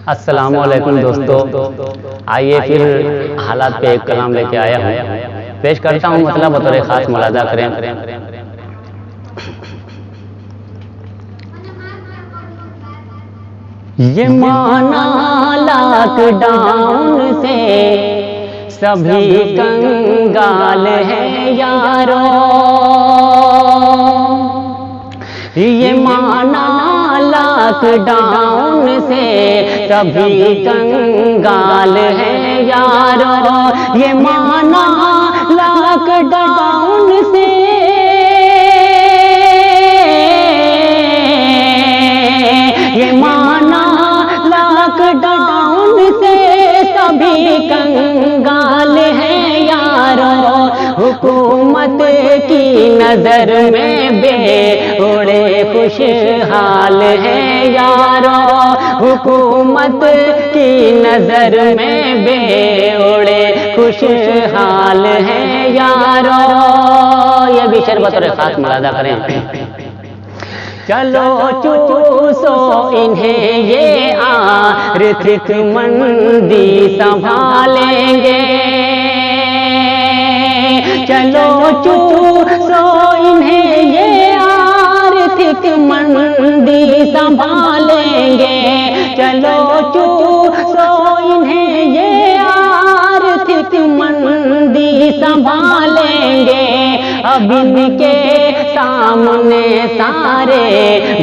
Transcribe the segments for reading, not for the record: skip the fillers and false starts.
अस्सलाम वालेकुम दोस्तों, आइए फिर हालात पे एक कलाम लेके आया हूँ, पेश करता हूँ, मतलब बतौर खास मुलाजा करें। ये माना लॉकडाउन से सभी कंगाल है यारो, ये माना लॉकडाउन से सभी कंगाल है यारो, ये माना लॉकडाउन से, ये माना लॉकडाउन से सभी कंगाल है यारो, हुकूमत की नजर में बेओड़े खुशहाल है यारो, हुकूमत की नजर में बेओड़े खुशहाल है यारो। ये भी शेर बतौर खास मुलाजा करें। चलो चूसो इन्हें ये आर्थिक मंदी संभालेंगे, चलो चूसो इन्हें ये आर्थिक मंदी संभालेंगे, चलो चूसो इन्हें ये आर्थिक मंदी संभालेंगे। अब इनके सामने सारे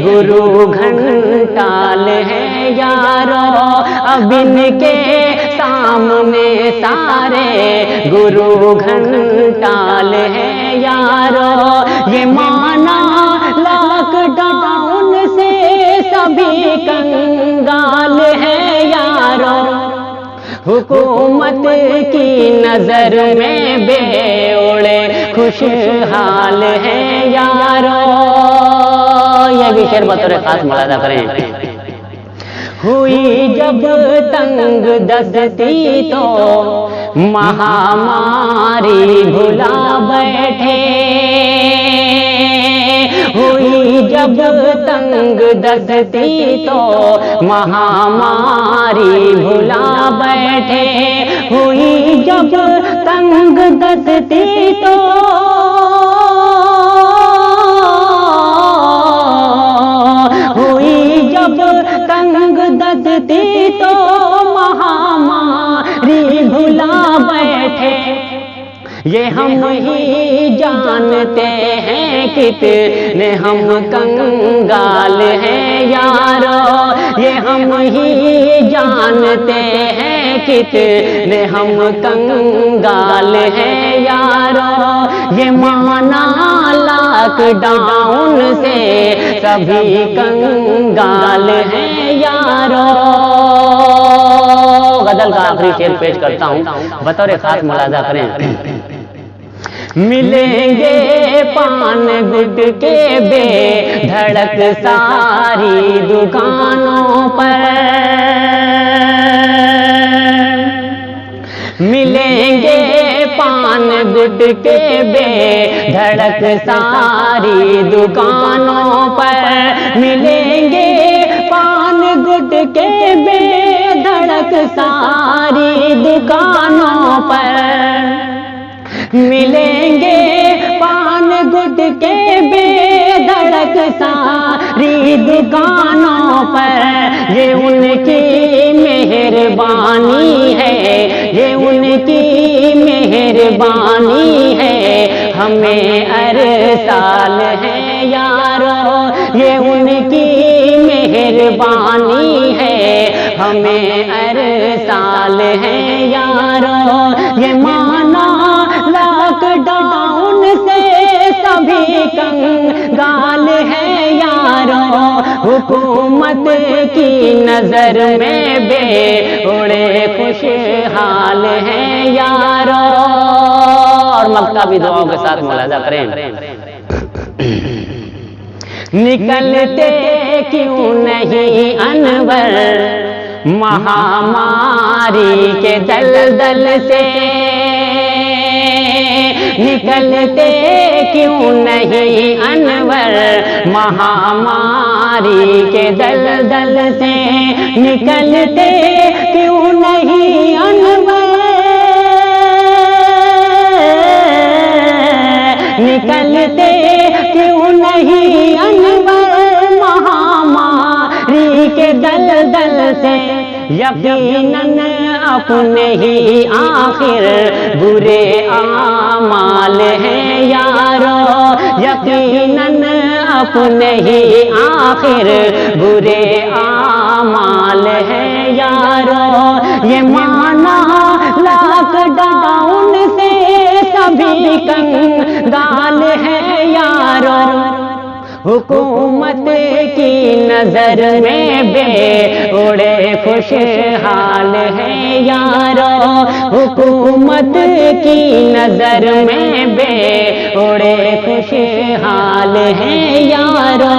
गुरु घंटाल है यारो, अब इनके सामने सारे गुरु घंटाल है यारो, ये माना लॉकडाउन से सभी कंगाल है यारो, हुकूमत की नजर में बेओड़े खुशहाल है यारो। ये भी शेर बतौर खास मुलाजा करें। हुई जब तंग दस्ती तो महामारी भुला बैठे, हुई जब तंग दस्ती तो महामारी भुला बैठे, हुई जब तंग दस्ती तो हुई जब तंग दस्ती तो महामारी भुला बैठे। ये हम ही जानते हैं कितने हम कंगाल हैं यारो, ये हम ही जानते हैं कितने हम कंगाल हैं यारो, ये माना लॉकडाउन से सभी कंगाल हैं यारो। गजल का आखिरी शेर पेश करता हूँ, बतौर खास मुलाजा करें। मिलेंगे पान गुटके बेधड़क सारी दुकानों पर, मिलेंगे पान गुटके बेधड़क सारी दुकानों पर, मिलेंगे पान गुटके बेधड़क सारी दुकानों पर, मिलेंगे पान गुटके बेधड़क सारी दुकानों पर। ये उनकी मेहरबानी है, ये उनकी मेहरबानी है, हमें अरसाल है यारो, ये उनकी मेहरबानी है, हमें अरसाल है यारो, ये माना लॉकडाउन से सभी कंगाल है यारो, हुकूमत की नजर में बेओड़े खुशहाल है यारो। और मक्ता भी दुआओं के साथ मुलाजा करें। निकलते क्यों नहीं अनवर महामारी के दलदल से, निकलते क्यों नहीं अनवर महामारी के दलदल से, निकलते क्यों नहीं अनवर, निकलते क्यों नहीं अनवर महामारी के दलदल से। यकीनन अपने ही आखिर बुरे आमाल हैं यारो, यकीनन अपने ही आखिर बुरे आमाल हैं यारो। ये माना लॉकडाउन से सभी कंगाल हैं यारो, हुकूमत की नजर में बेओड़े खुशहाल है यारो, हुकूमत की नजर में बेओड़े खुशहाल है यारो।